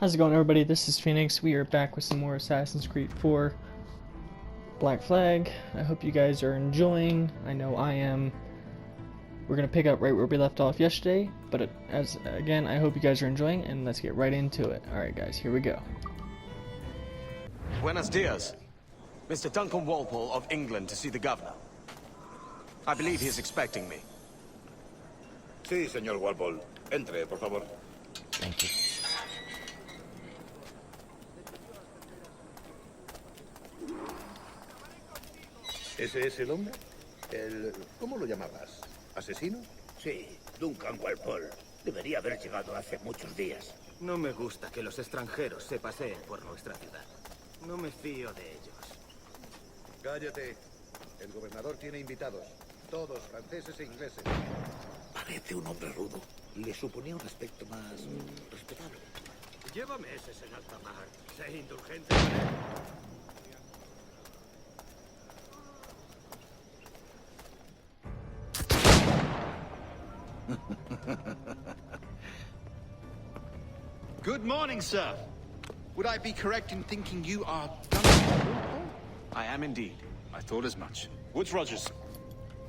How's it going, everybody? This is Phoenix. We are back with some more Assassin's Creed 4 Black Flag. I hope you guys are enjoying. I know I am. We're going to pick up right where we left off yesterday, but again, I hope you guys are enjoying, and let's get right into it. Alright guys, here we go. Buenos dias. Mr. Duncan Walpole of England to see the governor. I believe he is expecting me. Sí, señor Walpole. Entre, por favor. Thank you. ¿Ese es el hombre? ¿Cómo lo llamabas? ¿Asesino? Sí, Duncan Walpole. Debería haber llegado hace muchos días. No me gusta que los extranjeros se paseen por nuestra ciudad. No me fío de ellos. Cállate. El gobernador tiene invitados. Todos franceses e ingleses. Parece un hombre rudo. Le suponía un aspecto más respetable. Llévame ese en alta mar. Sé indulgente con él. Good morning, sir. Would I be correct in thinking you are Duncan? I am indeed. I thought as much. Woods Rogers.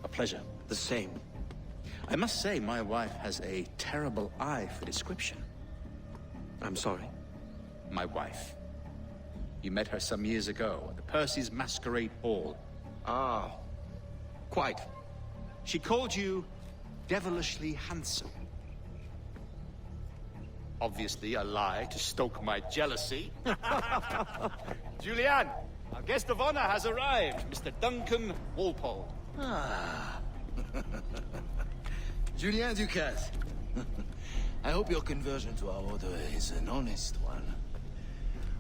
A pleasure. The same. I must say, my wife has a terrible eye for description. I'm sorry. My wife. You met her some years ago at the Percy's Masquerade Ball. Ah, quite. She called you devilishly handsome. Obviously a lie to stoke my jealousy. Julianne, our guest of honor has arrived, Mr. Duncan Walpole. Ah. Julien Ducasse. I hope your conversion to our order is an honest one.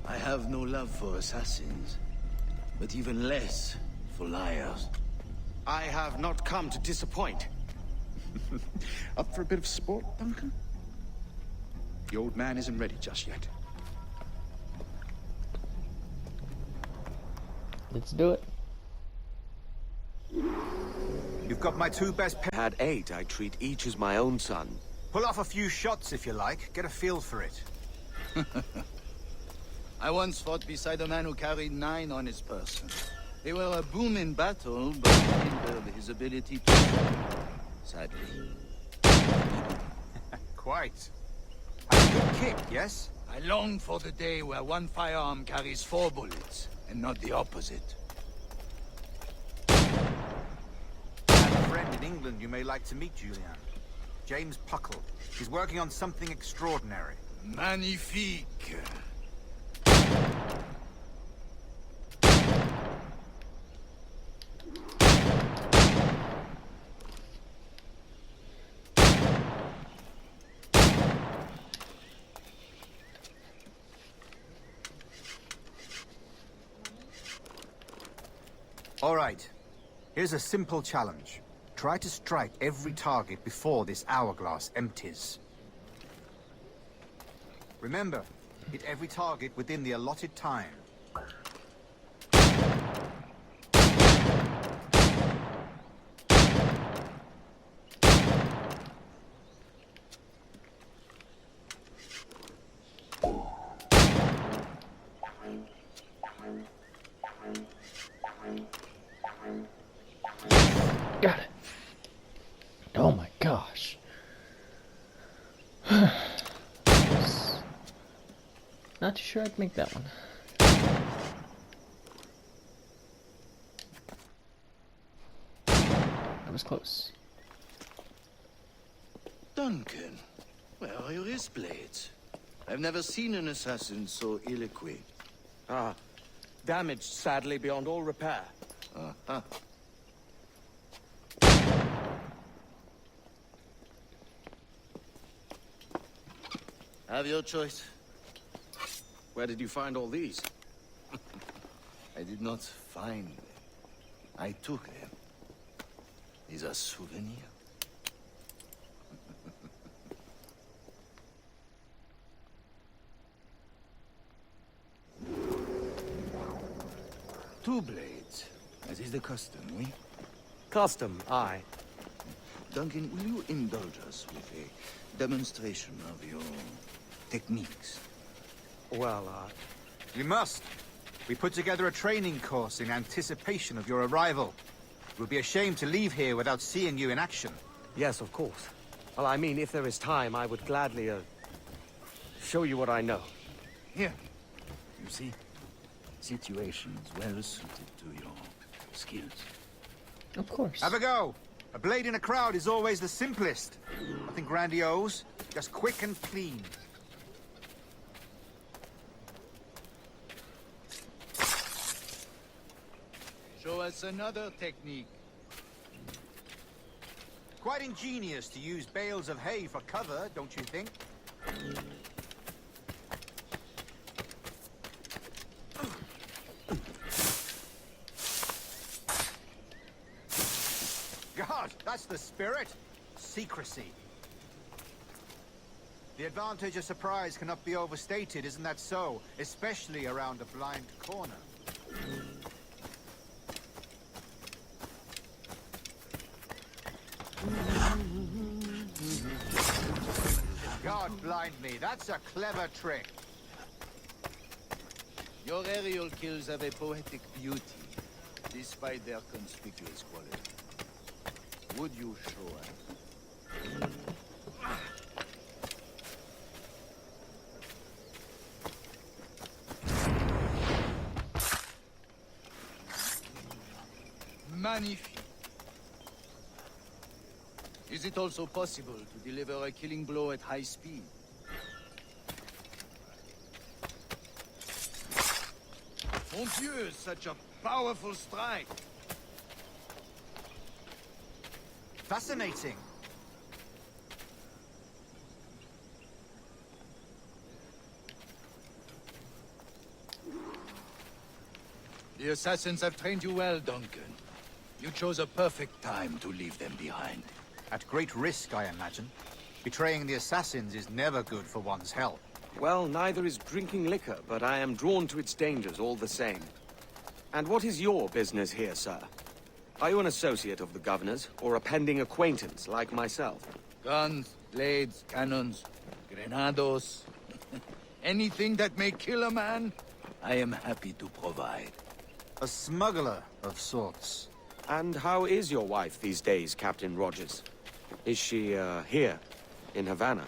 I have no love for assassins, but even less for liars. I have not come to disappoint. Up for a bit of sport, Duncan? The old man isn't ready just yet. Let's do it. You've got my two best pets. Had 8, I treat each as my own son. Pull off a few shots if you like. Get a feel for it. I once fought beside a man who carried 9 on his person. They were a boon in battle, but hindered his ability to shoot, sadly. Quite. Had a good kick, yes? I long for the day where one firearm carries 4 bullets, and not the opposite. I have a friend in England you may like to meet, Julian. James Puckle. He's working on something extraordinary. Magnifique. All right. Here's a simple challenge. Try to strike every target before this hourglass empties. Remember, hit every target within the allotted time. Got it. Oh my gosh. Not too sure I'd make that one. That was close. Duncan, where are your wrist blades? I've never seen an assassin so ill-equipped. Ah, damaged sadly beyond all repair. Uh-huh. Have your choice. Where did you find all these? I did not find them. I took them. These are souvenirs. Two blades, as is the custom, oui? Custom, aye. Duncan, will you indulge us with a demonstration of your techniques? Well, You must. We put together a training course in anticipation of your arrival. It would be a shame to leave here without seeing you in action. yes, of course. Well, I mean, if there is time, I would gladly, show you what I know. Here. You see? Situations well suited to your skills. Of course. Have a go. A blade in a crowd is always the simplest. Nothing grandiose, just quick and clean. Show us another technique. Quite ingenious to use bales of hay for cover, don't you think? God, that's the spirit. Secrecy. The advantage of surprise cannot be overstated, isn't that so? Especially around a blind corner. God blind me, that's a clever trick. Your aerial kills have a poetic beauty, despite their conspicuous quality. Would you show us? Magnifique. Is it also possible to deliver a killing blow at high speed? Mon Dieu, such a powerful strike! Fascinating. The assassins have trained you well, Duncan. You chose a perfect time to leave them behind. At great risk, I imagine. Betraying the assassins is never good for one's health. Well, neither is drinking liquor, but I am drawn to its dangers all the same. And what is your business here, sir? Are you an associate of the governor's, or a pending acquaintance like myself? Guns, blades, cannons, grenados. Anything that may kill a man, I am happy to provide. A smuggler of sorts. And how is your wife these days, Captain Rogers? Is she, here, in Havana?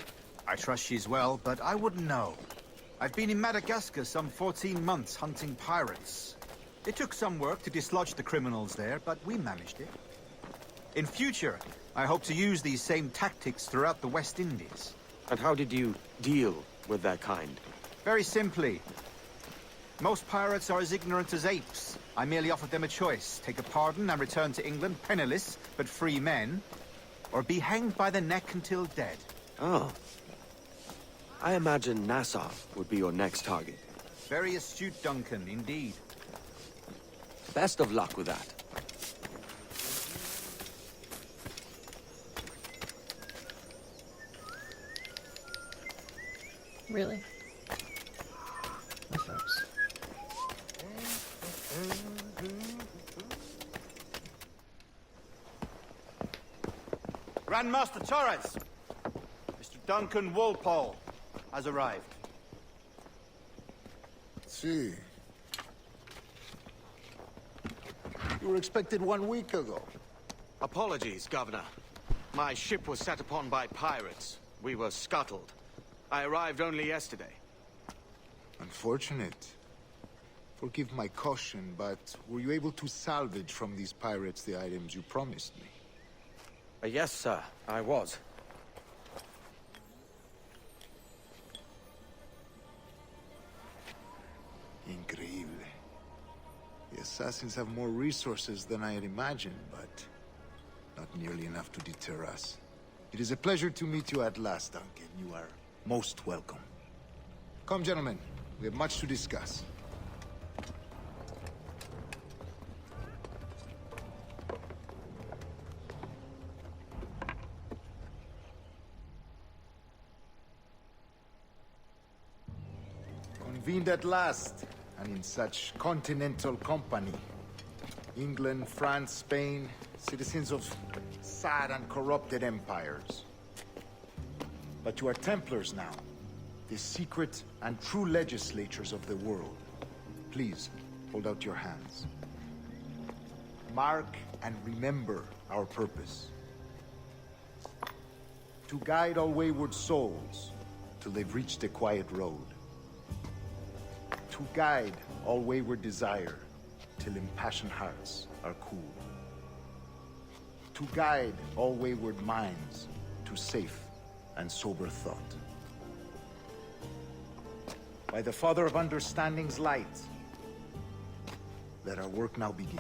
I trust she's well, but I wouldn't know. I've been in Madagascar some 14 months hunting pirates. It took some work to dislodge the criminals there, but we managed it. In future, I hope to use these same tactics throughout the West Indies. And how did you deal with that kind? Very simply. Most pirates are as ignorant as apes. I merely offered them a choice. Take a pardon and return to England penniless, but free men. Or be hanged by the neck until dead. Oh. I imagine Nassau would be your next target. Very astute, Duncan, indeed. Best of luck with that. Really? My folks. Grandmaster Torres! Mr. Duncan Walpole has arrived. See. You were expected 1 week ago. Apologies, Governor. My ship was set upon by pirates. We were scuttled. I arrived only yesterday. Unfortunate. Forgive my caution, but were you able to salvage from these pirates the items you promised me? Yes, sir, I was. Increíble. The assassins have more resources than I had imagined, but not nearly enough to deter us. It is a pleasure to meet you at last, Duncan. You are most welcome. Come, gentlemen. We have much to discuss. Convened at last, and in such continental company. England, France, Spain, citizens of sad and corrupted empires. But you are Templars now. the secret and true legislatures of the world. Please, hold out your hands. Mark and remember our purpose. To guide all wayward souls till they've reached a quiet road. To guide all wayward desire till impassioned hearts are cool. To guide all wayward minds to safe and sober thought. By the Father of Understanding's light, let our work now begin.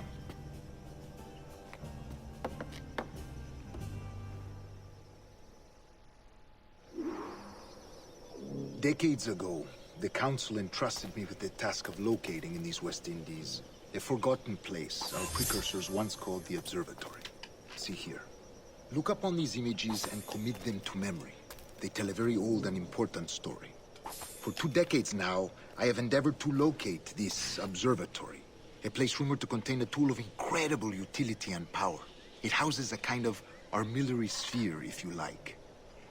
Decades ago, the Council entrusted me with the task of locating in these West Indies a forgotten place our precursors once called the Observatory. See here. Look upon these images and commit them to memory. They tell a very old and important story. For 2 decades now, I have endeavored to locate this observatory, a place rumored to contain a tool of incredible utility and power. It houses a kind of armillary sphere, if you like.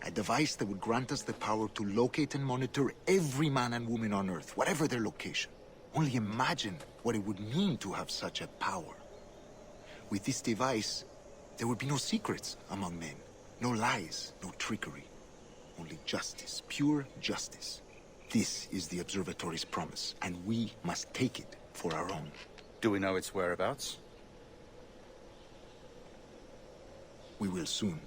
A device that would grant us the power to locate and monitor every man and woman on Earth, whatever their location. Only imagine what it would mean to have such a power. With this device, there would be no secrets among men, no lies, no trickery. Only justice, pure justice. This is the Observatory's promise, and we must take it for our own. Do we know its whereabouts? We will soon.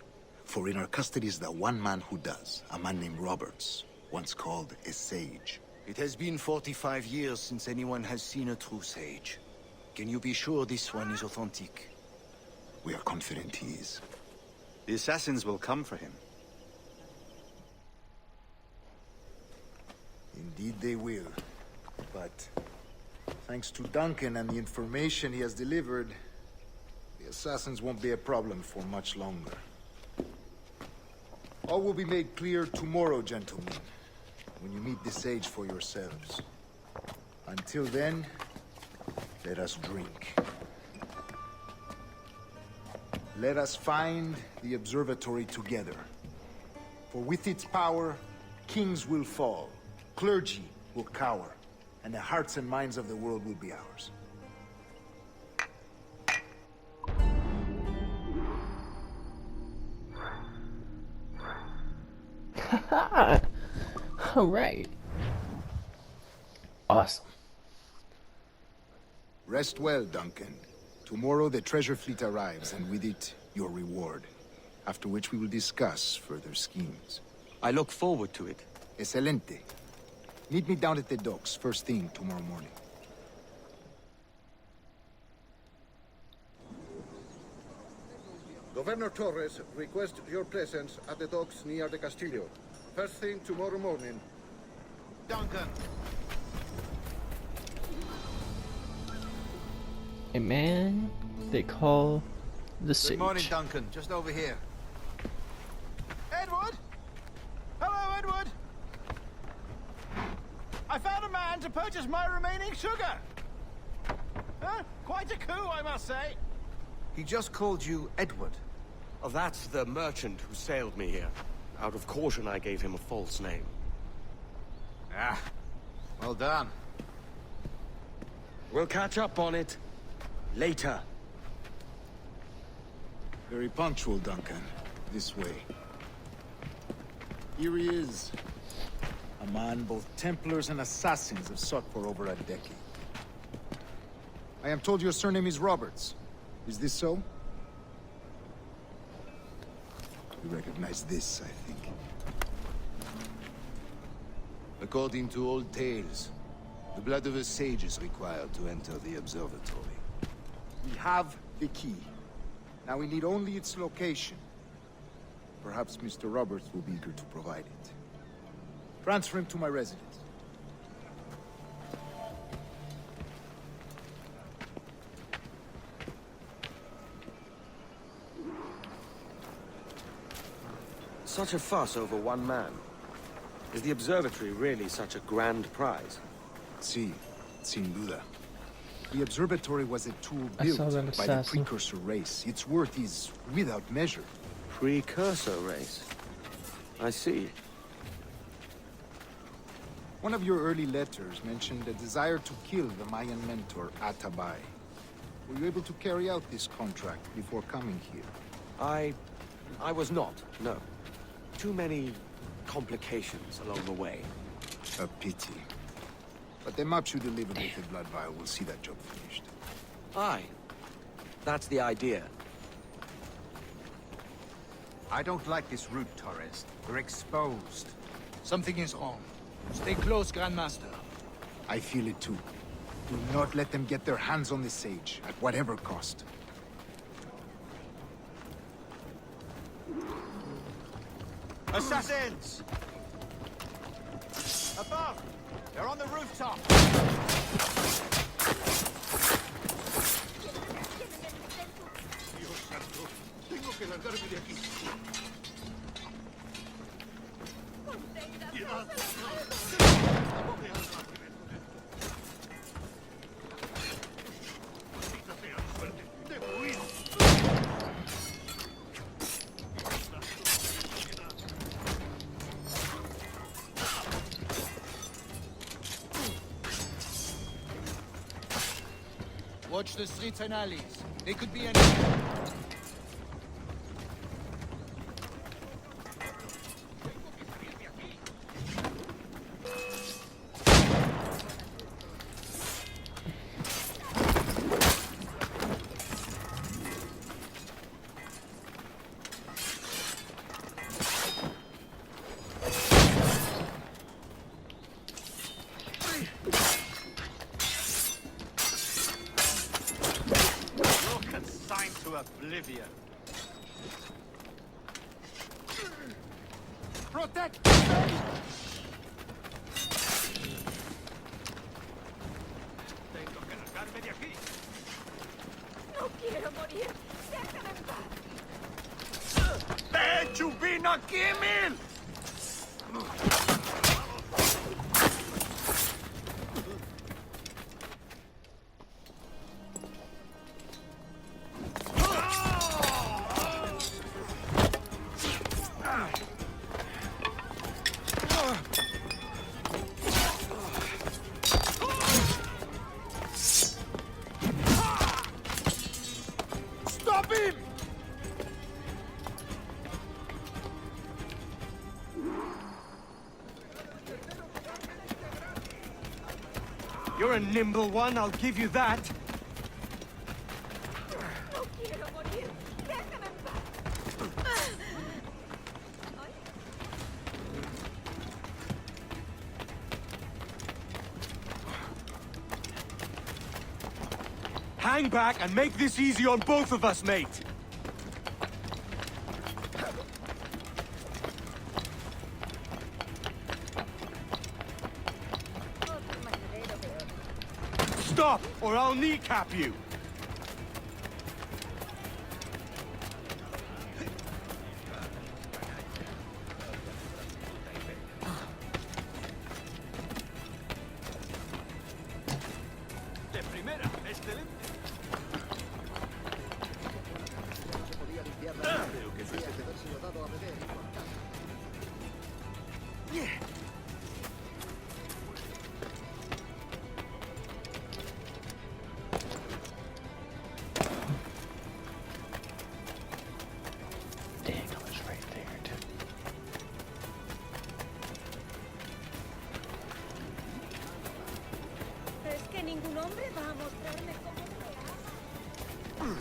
For in our custody is the one man who does, a man named Roberts, once called a sage. It has been 45 years since anyone has seen a true sage. Can you be sure this one is authentic? We are confident he is. The assassins will come for him. Indeed they will. But thanks to Duncan and the information he has delivered, the assassins won't be a problem for much longer. All will be made clear tomorrow, gentlemen, when you meet the sage for yourselves. Until then, let us drink. Let us find the observatory together. For with its power, kings will fall, clergy will cower, and the hearts and minds of the world will be ours. All right. Awesome. Rest well, Duncan. Tomorrow the treasure fleet arrives, and with it, your reward. After which we will discuss further schemes. I look forward to it. Excelente. Meet me down at the docks first thing tomorrow morning. Governor Torres requests your presence at the docks near the Castillo. First thing tomorrow morning. Duncan! A man they call the Sage. Good morning, Duncan. Just over here. Edward? Hello, Edward! I found a man to purchase my remaining sugar! Huh? Quite a coup, I must say. He just called you Edward. Oh, that's the merchant who sailed me here. Out of caution, I gave him a false name. Ah, well done. We'll catch up on it later. Very punctual, Duncan. This way. Here he is. A man both Templars and Assassins have sought for over a decade. I am told your surname is Roberts. Is this so? You recognize this, I think. According to old tales, the blood of a sage is required to enter the observatory. We have the key. Now we need only its location. Perhaps Mr. Roberts will be eager to provide it. Transfer him to my residence. Such a fuss over one man. Is the observatory really such a grand prize? Sí, sin duda. The observatory was a tool I built saw that by the assassin. precursor race. Its worth is without measure. Precursor race. I see. One of your early letters mentioned a desire to kill the Mayan mentor, Atabay. Were you able to carry out this contract before coming here? I was not, no. Too many complications along the way. A pity. But the maps you delivered with the blood vial will see that job finished. Aye. That's the idea. I don't like this route, Torres. We're exposed. Something is wrong. Stay close, Grandmaster. I feel it too. Do not let them get their hands on the Sage, at whatever cost. Assassins! Above! They're on the rooftop! Tengo que largarme de aquí. Watch the streets and alleys. They could be any... Oblivion. Protect! Tengo que largarme de aquí. No quiero morir. Déjame en paz. Chubina Kimin! Stop him! You're a nimble one, I'll give you that. No quiero morir. Déjame en paz. Hang back and make this easy on both of us, mate. Stop, or I'll kneecap you. De primera, excelente. Creo que fuiste de habérselo dado a beber. Daniel is right there, too. Es que ningún hombre va a mostrarme cómo se ama.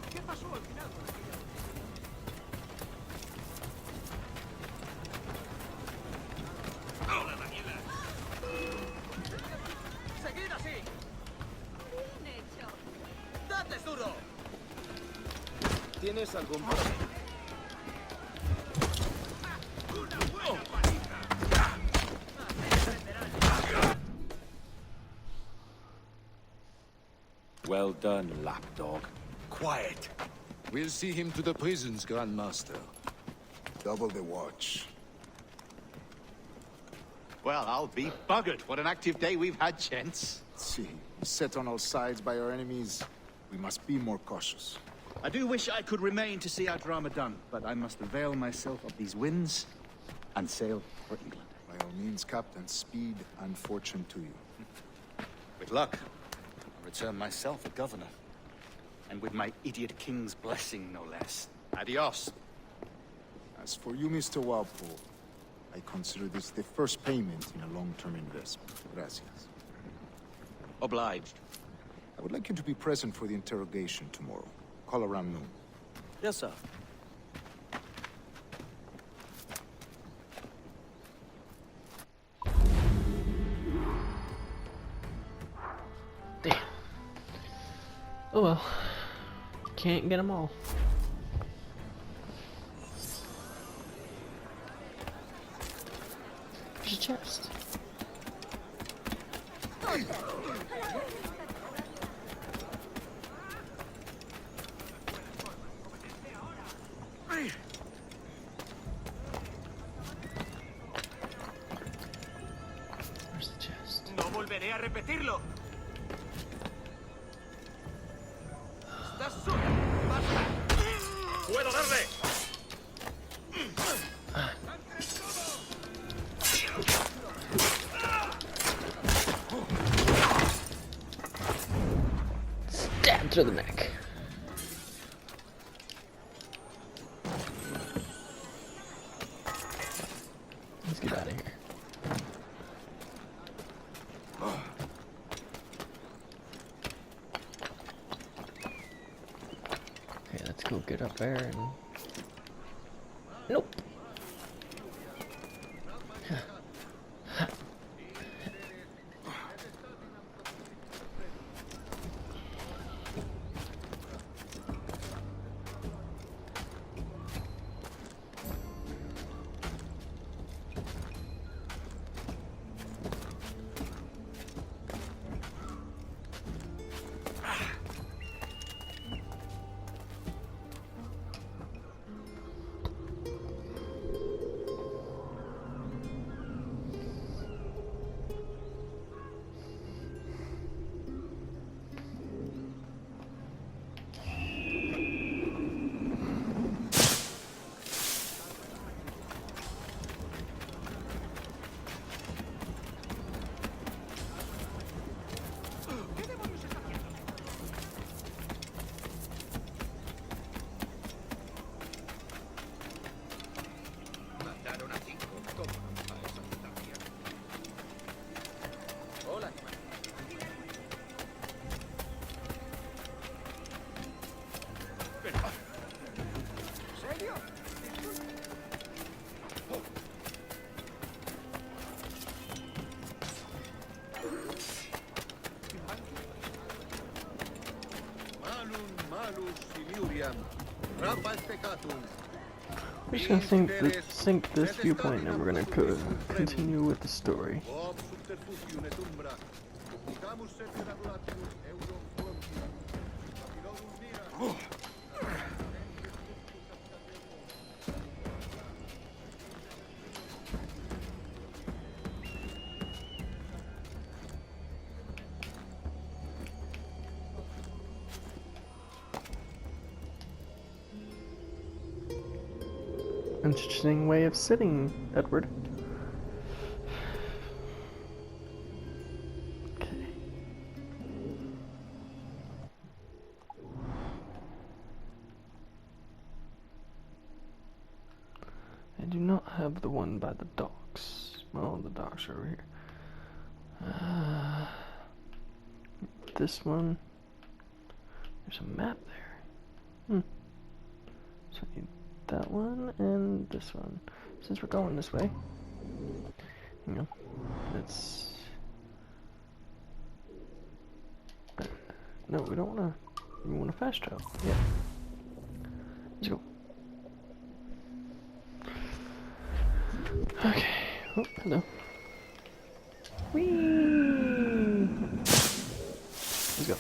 ¿Qué pasó al final con aquella? ¡Hola, Daniela! ¡Seguid así! Bien hecho. ¡Dadles duro! ¿Tienes algún problema? ¡Una buena paliza! Well done, lapdog. Quiet. We'll see him to the prisons, Grandmaster. Double the watch. Well, I'll be buggered. What an active day we've had, gents. See, set on all sides by our enemies, we must be more cautious. I do wish I could remain to see our drama done, but I must avail myself of these winds and sail for England. By all means, Captain, speed and fortune to you. With luck, I'll return myself a governor. And with my idiot king's blessing, no less. Adios. As for you, Mr. Walpole, I consider this the first payment in a long-term investment. Gracias. Obliged. I would like you to be present for the interrogation tomorrow. Call around noon. Yes, sir. Damn. Oh well. Can't get them all. There's a chest. Where's the chest? No volveré a repetirlo. Estás solo. Basta. Puedo darle. Stab through the neck. Let's get out of here. Okay, let's go get up there and... Nope. We're just gonna sync this viewpoint and we're gonna continue with the story. Interesting way of sitting, Edward. Okay. I do not have the one by the docks. Well, the docks are over here. This one. There's a map there. So I need that one and this one. Since we're going this way, you know, let's. No, we don't want to. We want to fast travel. Yeah. Let's go. Okay. Oh, hello. Whee! Let's go.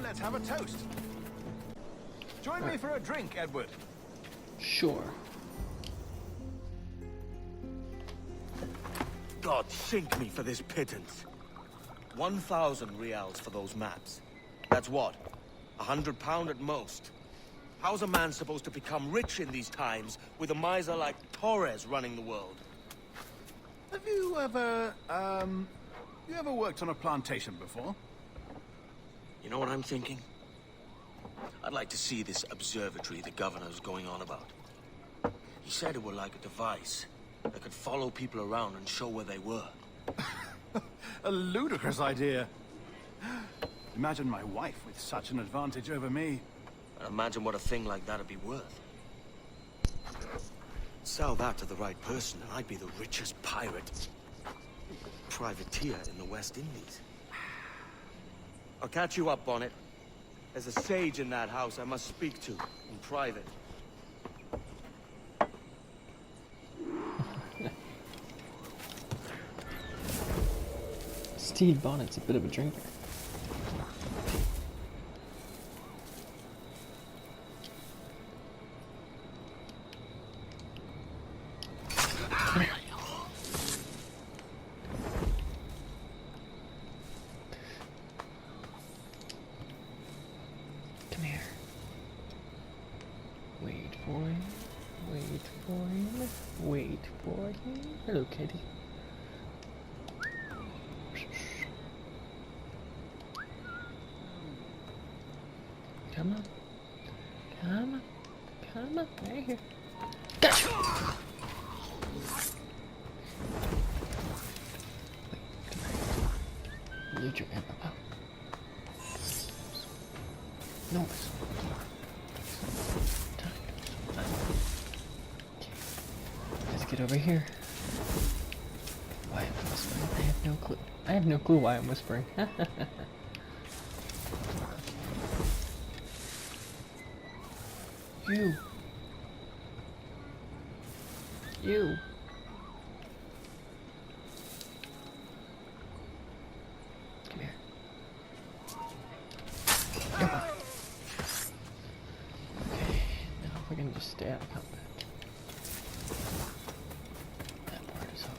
let's have a toast. Join me for a drink, Edward. Sure. God sink me for this pittance. 1,000 reals for those maps. That's what? £100 at most. How's a man supposed to become rich in these times with a miser like Torres running the world? Have you ever worked on a plantation before? You know what I'm thinking? I'd like to see this observatory the governor's going on about. He said it were like a device that could follow people around and show where they were. A ludicrous idea. Imagine my wife with such an advantage over me. And imagine what a thing like that'd be worth. Sell that to the right person and I'd be the richest pirate. Privateer in the West Indies. I'll catch you up on it. There's a sage in that house I must speak to in private. Stede Bonnet's a bit of a drinker. Come here. Wait for him. Wait for him. Wait for him. Hello, kitty. Come on. Come on. Come on. Right here. Gotcha! Wait, come here. Lead your ammo out. No, let's get over here. Why am I whispering? I have no clue. I have no clue why I'm whispering. You. You. Come here. Come on. Okay, now if we can just stay out of combat. That part is hard.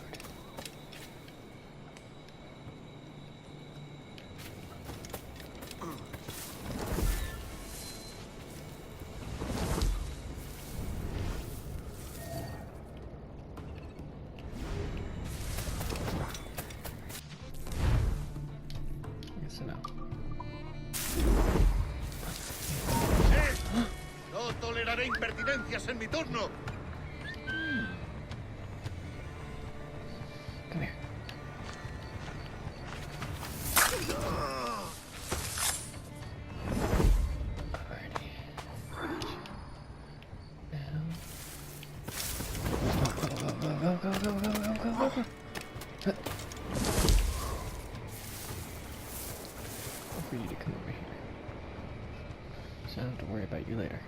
No toleraré impertinencias en mi turno. Come here. Alrighty. Now. Go. For you to come over here. So I don't have to worry about you later.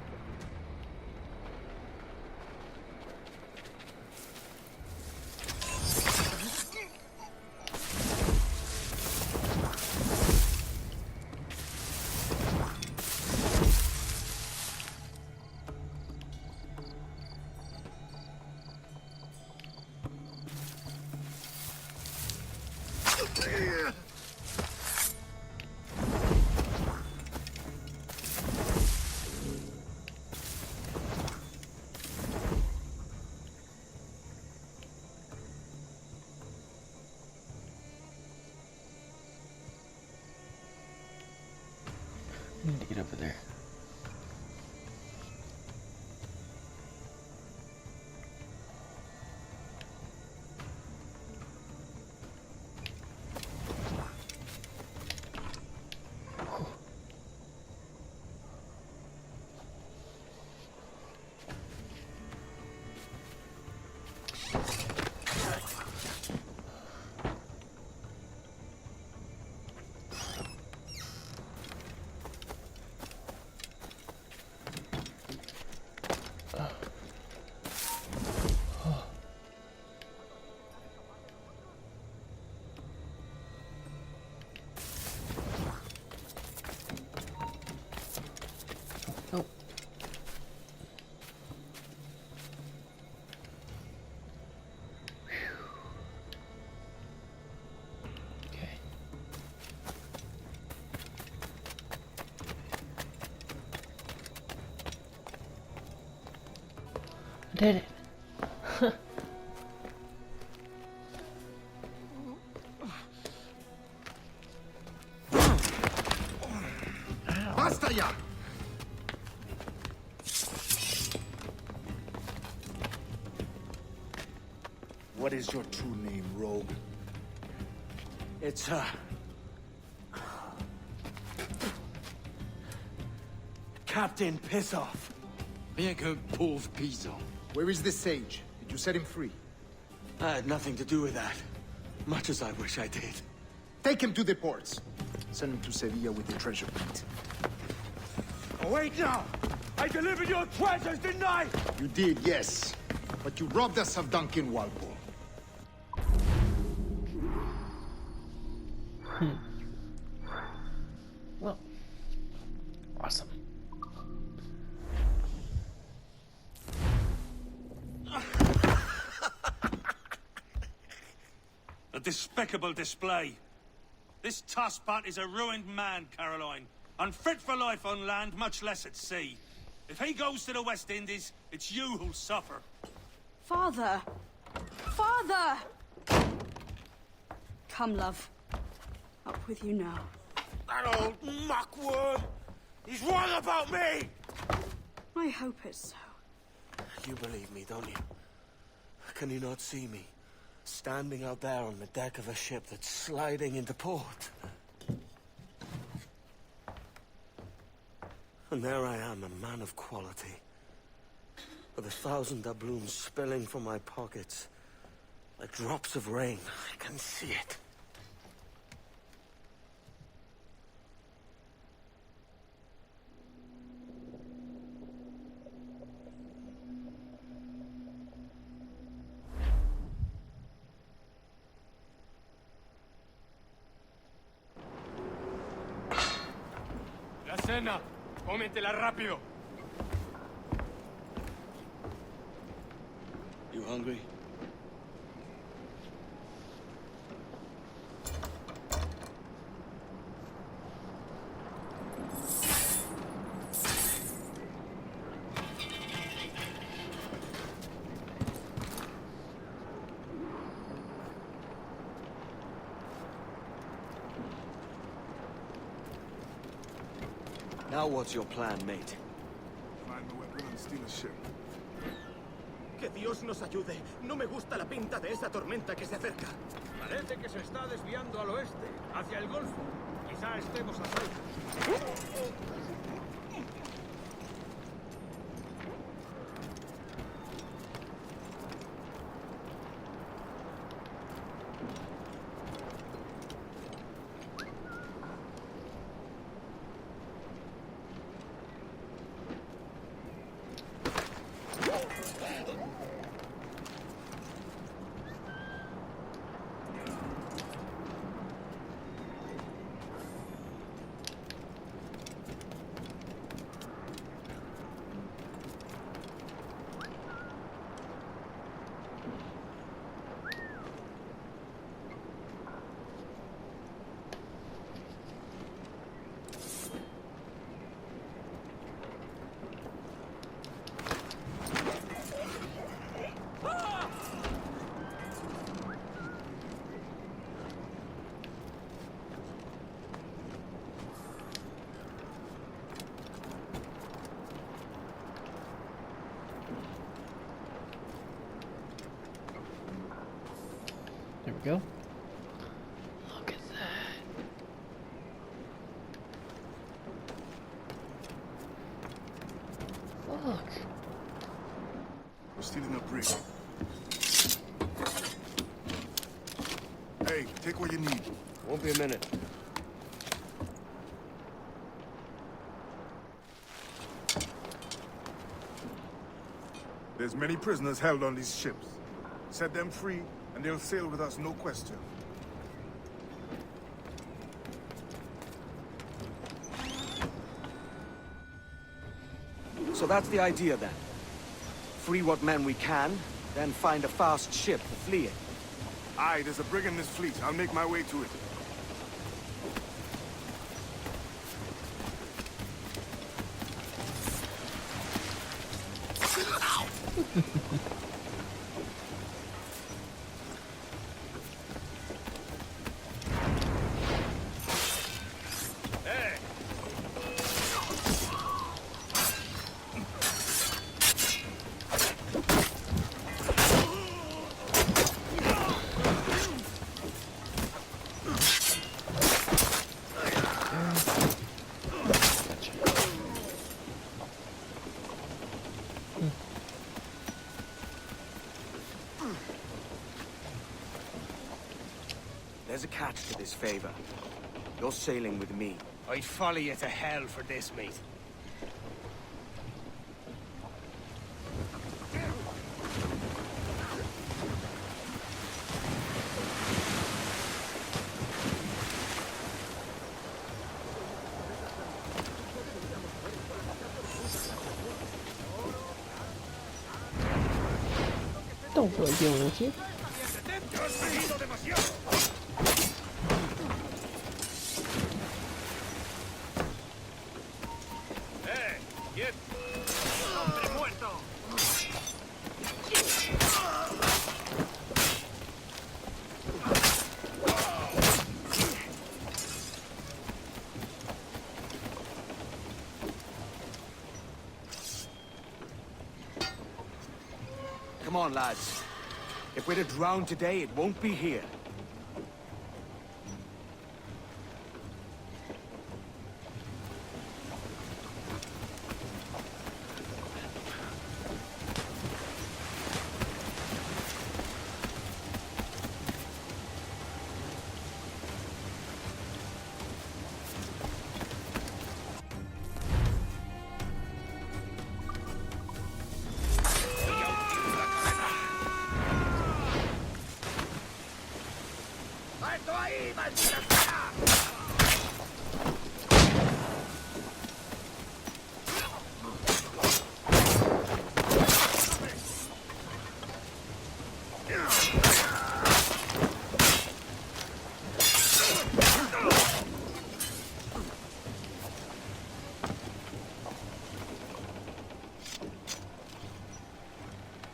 I need to get over there. did it. Basta ya! What is your true name, rogue? It's, Captain Pissoff. Rien qu'un pauvre paysan. Where is the sage? Did you set him free? I had nothing to do with that. Much as I wish I did. Take him to the ports. Send him to Sevilla with the treasure plate. Wait now! I delivered your treasures, didn't I? You did, yes. But you robbed us of Duncan Walpole. Well, awesome. A despicable display. This tosspot is a ruined man, Caroline. Unfit for life on land, much less at sea. If he goes to the West Indies, it's you who'll suffer. Father! Father! Come, love. Up with you now. That old muckworm! He's wrong about me! I hope it's so. You believe me, don't you? Can you not see me? Standing out there on the deck of a ship that's sliding into port. And there I am, a man of quality. With 1,000 doubloons spilling from my pockets. Like drops of rain. I can see it. La cena. Cómetela rápido. You hungry? Now what's your plan, mate? Find the weapon and steal a ship. Que Dios nos ayude. No me gusta la pinta de esa tormenta que se acerca. Parece que se está desviando al oeste, hacia el Golfo. Quizá estemos a salvo. There we go. Look at that. Look. We're stealing a brig. Hey, take what you need. Won't be a minute. There's many prisoners held on these ships. Set them free, and they'll sail with us, no question. So that's the idea then. Free what men we can, then find a fast ship to flee in. Aye, there's a brig in this fleet. I'll make my way to it. There's a catch to this favor. You're sailing with me. I'd follow you to hell for this, mate. Don't feel like dealing with you. Come on, lads. If we're to drown today, it won't be here.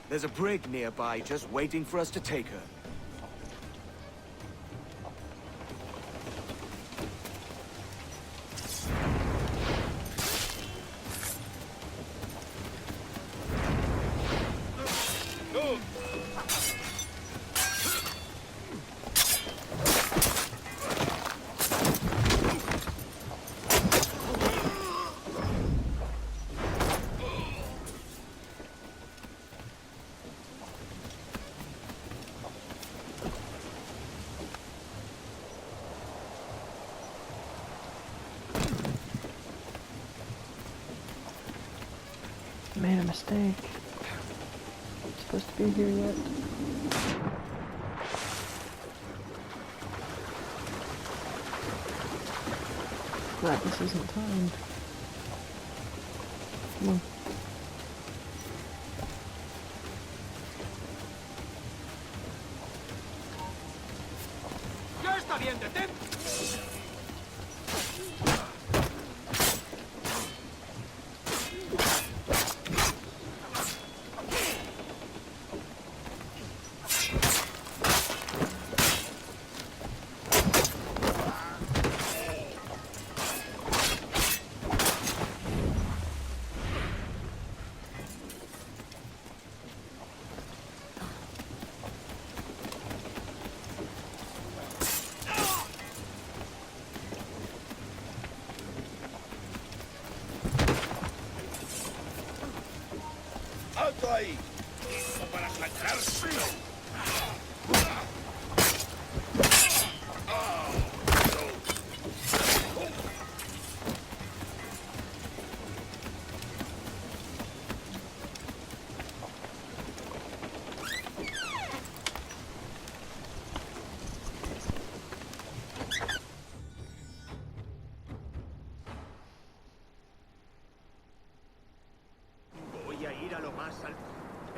There's a brig nearby just waiting for us to take her. Made a mistake. Supposed to be here yet? Glad this isn't timed. Come on. ¡Ya está bien, detén! ¡Alto ahí! ¿Listo para saltarse? Voy a ir a lo más alto.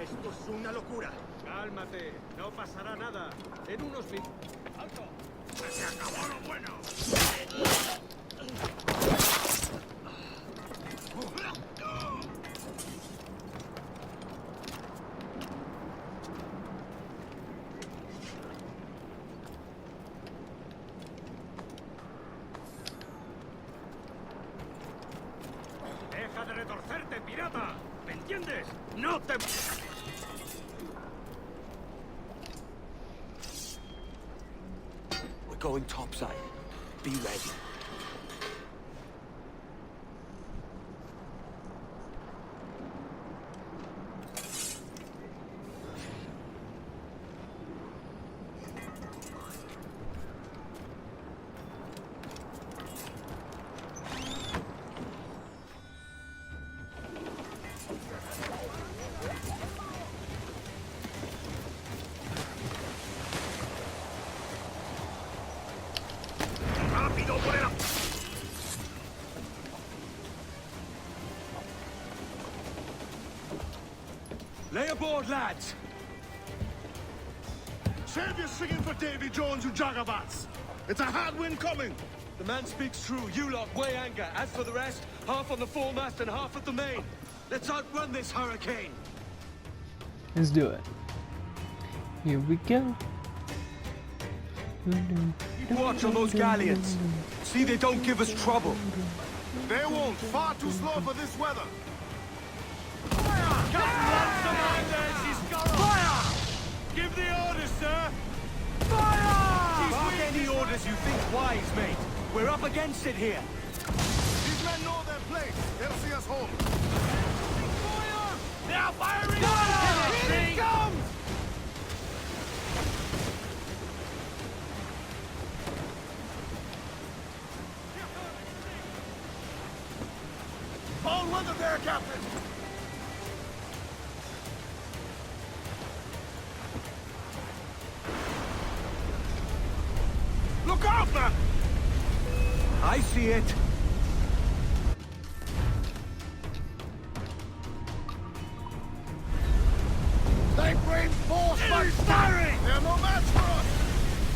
Esto es una locura. Cálmate, no pasará nada. En unos minutos. ¡Alto! ¡Se acabó lo bueno! trata. ¿Me entiendes? No te... We're going topside. Be ready. ¡Rápido, por el... Lay aboard, lads! Save your singing for Davy Jones, you jagabats! It's a hard wind coming! The man speaks true. You lot weigh anchor. As for the rest, half on the foremast and half at the main. Let's outrun this hurricane. Let's do it. Here we go. Keep watch on those galleons. See they don't give us trouble. They won't. Far too slow for this weather. Fire! Give the orders, sir! Bark any orders you think wise, mate. We're up against it here. These men know their place. They'll see us home. They are firing! Here it comes! All weather there, Captain! Look out, man! I see it. They bring force by firing! They're no match for us!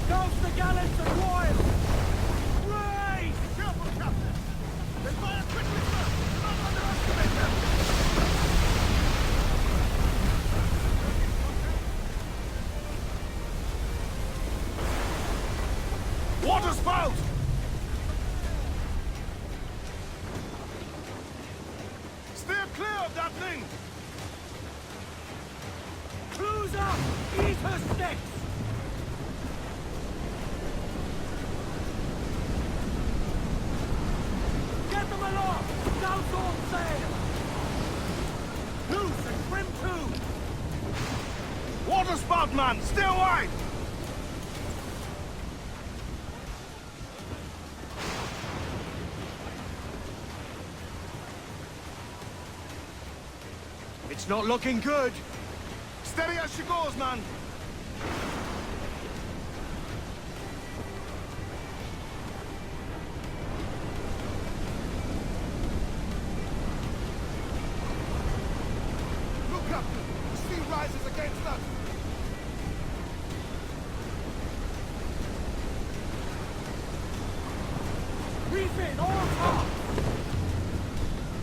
Douse the gallants and royals! Raise! Careful, Captain! They fire quickly, sir! Do not underestimate them! Water spout! Steer clear of that thing! Cruise up! Eat her sticks! Get them aloft! Douse all sail! Loose and trim too! Water spout, man! Stay wide! It's not looking good. Steady as she goes, man! Look, Captain! The sea rises against us! Reef in, all top!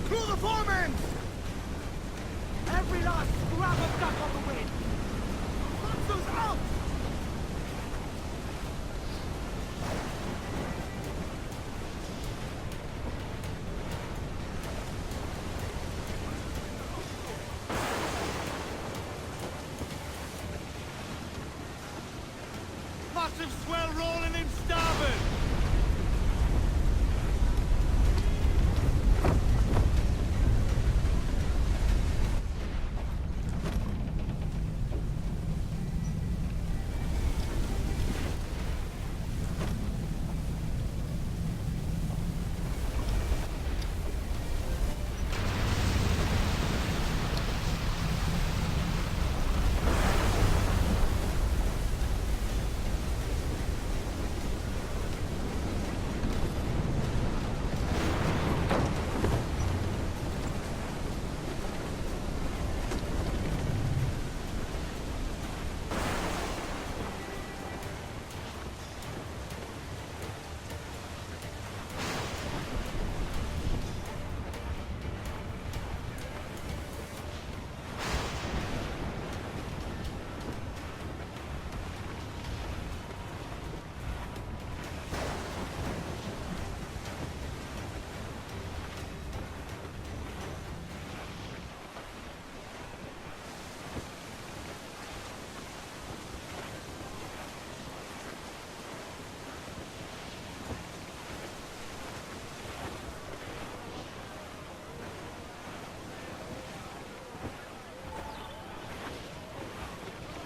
Through the foremans! Every last scrap of duck on the wind! Monsters out! Massive swell rolling in starboard!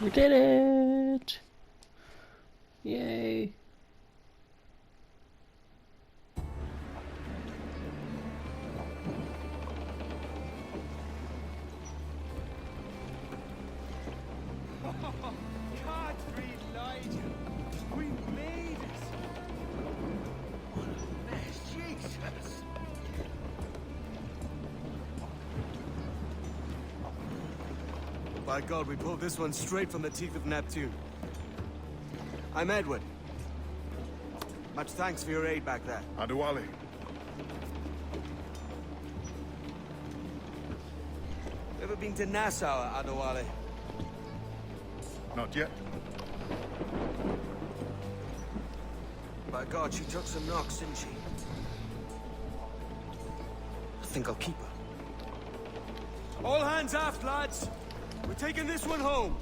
We did it! Yay! Godfrey Elijah, we made it! What a mess, Jesus! By God, we pulled this one straight from the teeth of Neptune. I'm Edward. Much thanks for your aid back there. Adewale. Ever been to Nassau, Adewale? Not yet. By God, she took some knocks, didn't she? I think I'll keep her. All hands aft, lads! We're taking this one home!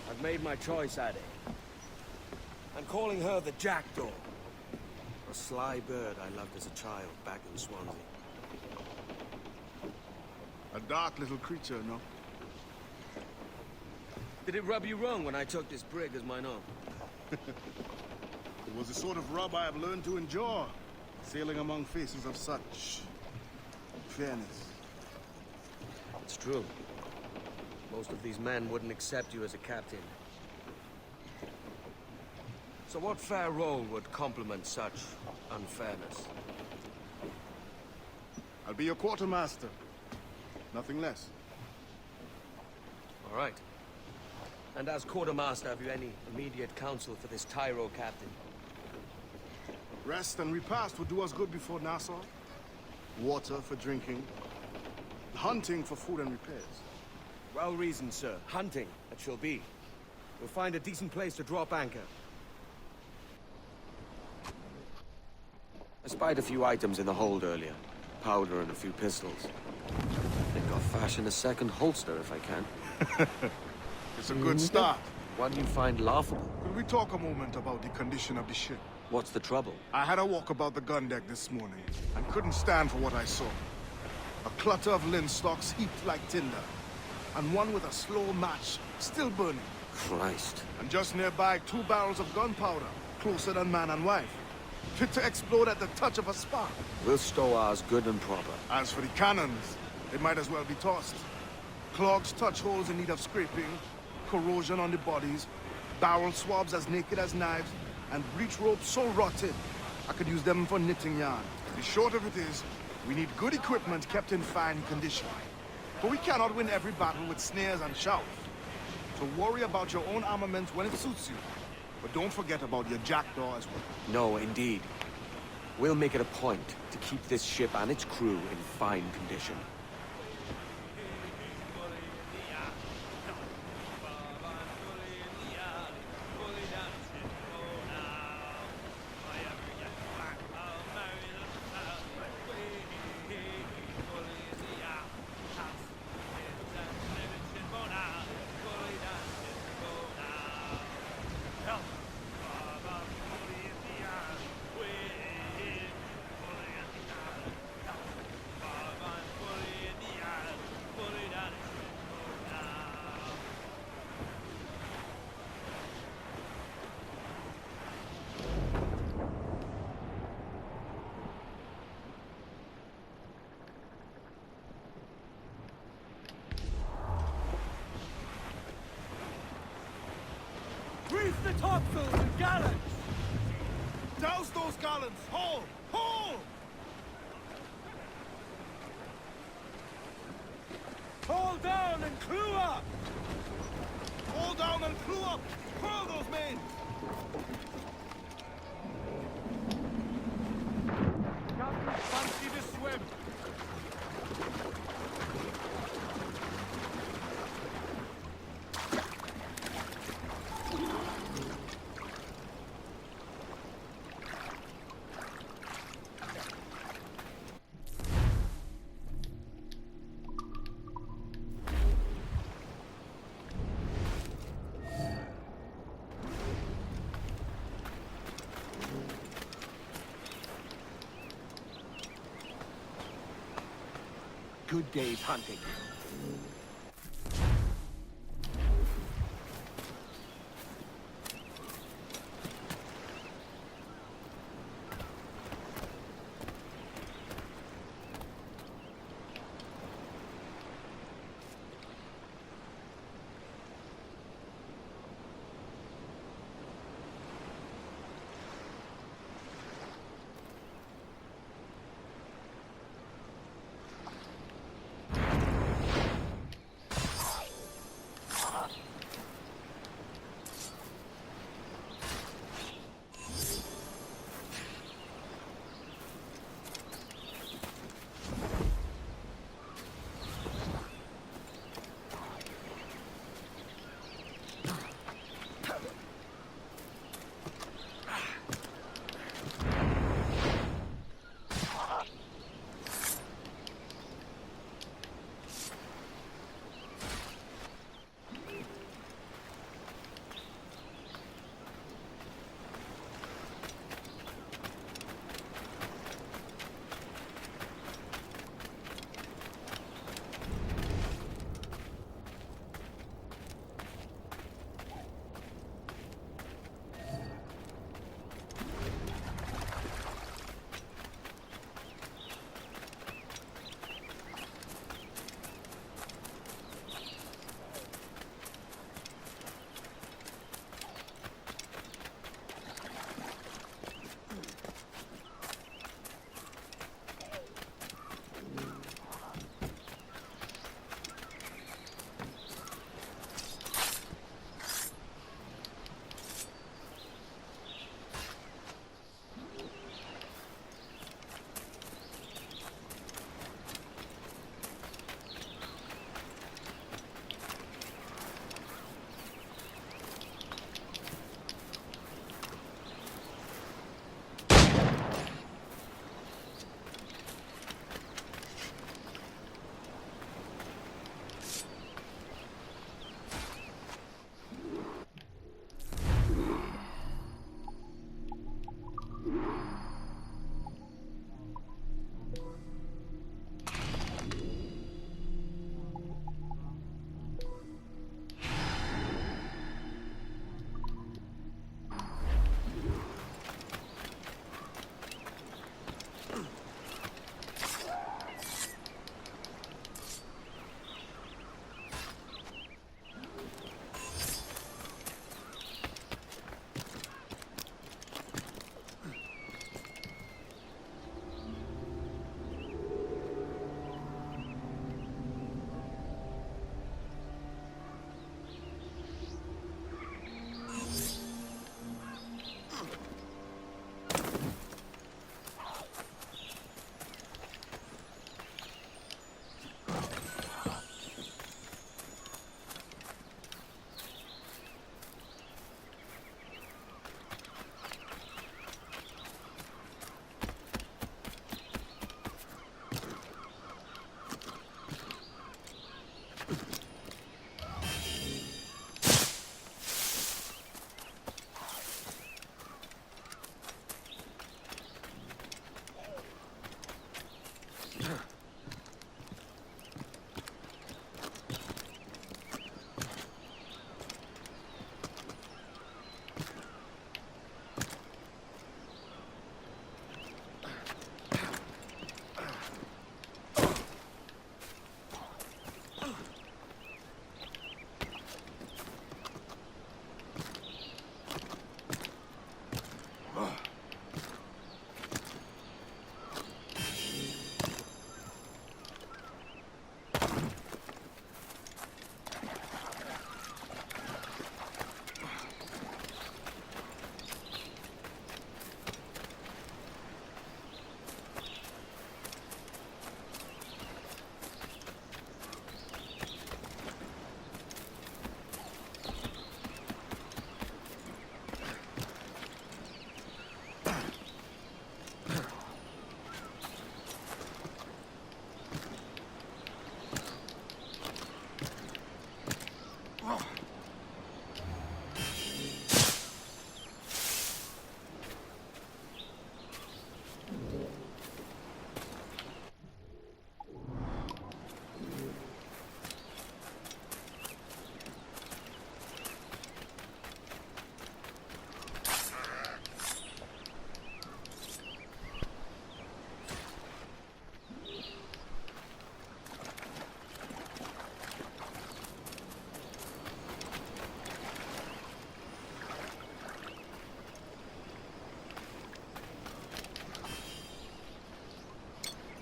I've made my choice, Addy. I'm calling her the Jackdaw. A sly bird I loved as a child back in Swansea. A dark little creature, no? Did it rub you wrong when I took this brig as mine own? It was the sort of rub I have learned to endure, sailing among faces of such fairness. It's true. Most of these men wouldn't accept you as a captain. So what fair role would complement such unfairness? I'll be your quartermaster. Nothing less. All right. And as quartermaster, have you any immediate counsel for this Tyro captain? Rest and repast would do us good before Nassau. Water for drinking. Hunting for food and repairs. Well reasoned, sir. Hunting, it shall be. We'll find a decent place to drop anchor. I spied a few items in the hold earlier. Powder and a few pistols. I think I'll fashion a second holster if I can. It's a good start. One you find laughable. Could we talk a moment about the condition of the ship? What's the trouble? I had a walk about the gun deck this morning, and couldn't stand for what I saw. A clutter of linstocks heaped like tinder, and one with a slow match still burning. Christ. And just nearby, 2 barrels of gunpowder, closer than man and wife. Fit to explode at the touch of a spark. We'll stow ours good and proper. As for the cannons, they might as well be tossed. Clogs touch holes in need of scraping, corrosion on the bodies, barrel swabs as naked as knives, and breech ropes so rotted, I could use them for knitting yarn. The short of it is, we need good equipment kept in fine condition. But we cannot win every battle with snares and shouts. So worry about your own armament when it suits you. But don't forget about your jackdaw as well. No, indeed. We'll make it a point to keep this ship and its crew in fine condition. Reef the topsails and gallants! Douse those gallants! Haul! Haul! Haul down and clew up! Haul down and clew up! Furl those mains! Captain, fancy the swim! good day's hunting.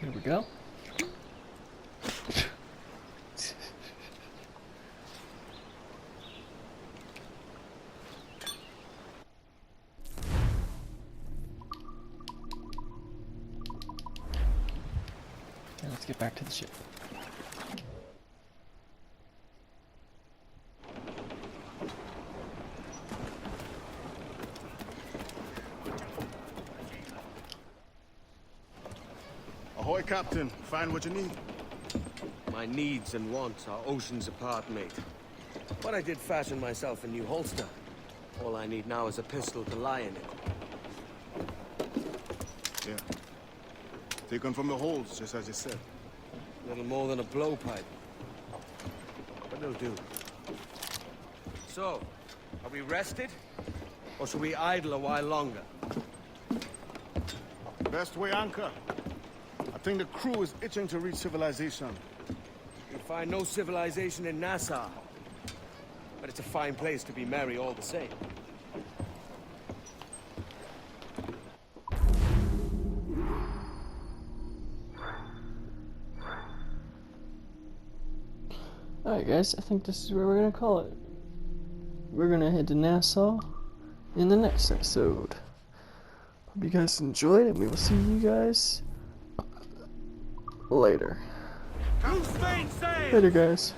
Here we go. Okay, let's get back to the ship. Ahoy, Captain. Find what you need. My needs and wants are oceans apart, mate. But I did fashion myself a new holster. All I need now is a pistol to lie in it. Yeah. Taken from the holds, just as you said. Little more than a blowpipe. But it'll do. So, are we rested? Or should we idle a while longer? Best way anchor. I think the crew is itching to reach civilization. You'll find no civilization in Nassau. But it's a fine place to be merry all the same. Alright guys, I think this is where we're gonna call it. We're gonna head to Nassau in the next episode. Hope you guys enjoyed, and we will see you guys later. Later guys.